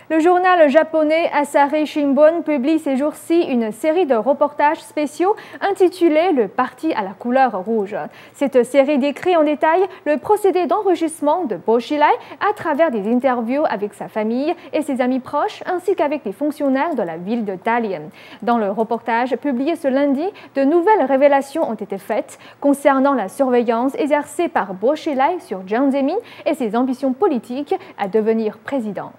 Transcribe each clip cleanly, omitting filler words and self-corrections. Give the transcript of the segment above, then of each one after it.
Le journal japonais Asahi Shimbun publie ces jours-ci une série de reportages spéciaux intitulée « Le parti à la couleur rouge ». Cette série décrit en détail le procédé d'enrichissement de Bo Xilai à travers des interviews avec sa famille et ses amis proches ainsi qu'avec les fonctionnaires de la ville de Dalian. Dans le reportage publié ce lundi, de nouvelles révélations ont été faites concernant la surveillance exercée par Bo Xilai sur Jiang Zemin et ses ambitions politiques à devenir président.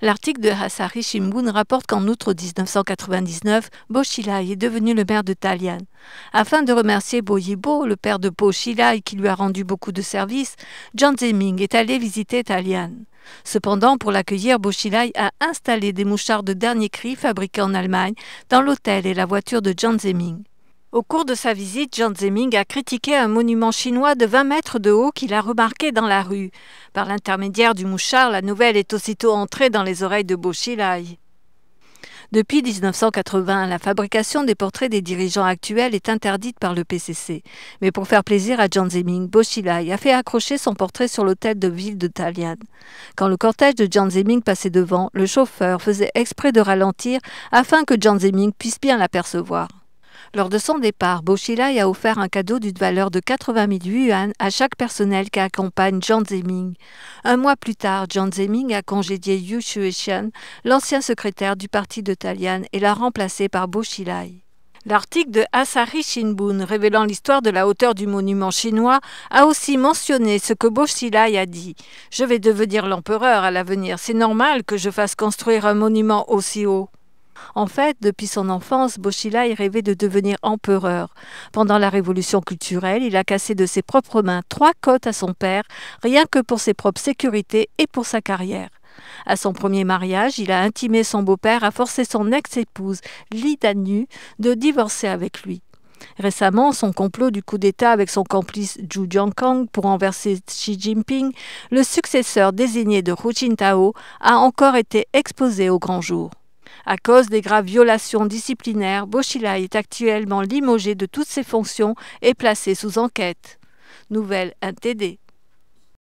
L'article de Asahi Shimbun rapporte qu'en août 1999, Bo Xilai est devenu le maire de Dalian. Afin de remercier Bo Yibo, le père de Bo Xilai qui lui a rendu beaucoup de services, Jiang Zemin est allé visiter Dalian. Cependant, pour l'accueillir, Bo Xilai a installé des mouchards de dernier cri fabriqués en Allemagne dans l'hôtel et la voiture de Jiang Zemin. Au cours de sa visite, Jiang Zemin a critiqué un monument chinois de 20 mètres de haut qu'il a remarqué dans la rue. Par l'intermédiaire du mouchard, la nouvelle est aussitôt entrée dans les oreilles de Bo Xilai. Depuis 1980, la fabrication des portraits des dirigeants actuels est interdite par le PCC. Mais pour faire plaisir à Jiang Zemin, Bo Xilai a fait accrocher son portrait sur l'hôtel de ville de Dalian. Quand le cortège de Jiang Zemin passait devant, le chauffeur faisait exprès de ralentir afin que Jiang Zemin puisse bien l'apercevoir. Lors de son départ, Bo Xilai a offert un cadeau d'une valeur de 80 000 yuan à chaque personnel qui accompagne Jiang Zemin. Un mois plus tard, Jiang Zemin a congédié Yu Shueishan, l'ancien secrétaire du parti de Dalian, et l'a remplacé par Bo Xilai. L'article de Asahi Shimbun révélant l'histoire de la hauteur du monument chinois a aussi mentionné ce que Bo Xilai a dit. « Je vais devenir l'empereur à l'avenir. C'est normal que je fasse construire un monument aussi haut. » En fait, depuis son enfance, Bo Xilai rêvait de devenir empereur. Pendant la révolution culturelle, il a cassé de ses propres mains 3 côtes à son père, rien que pour ses propres sécurités et pour sa carrière. À son premier mariage, il a intimé son beau-père à forcer son ex-épouse, Li Danyu, de divorcer avec lui. Récemment, son complot du coup d'État avec son complice Zhu Jiankang pour renverser Xi Jinping, le successeur désigné de Hu Jintao, a encore été exposé au grand jour. À cause des graves violations disciplinaires, Bo Xilai est actuellement limogé de toutes ses fonctions et placé sous enquête. Nouvelle NTD.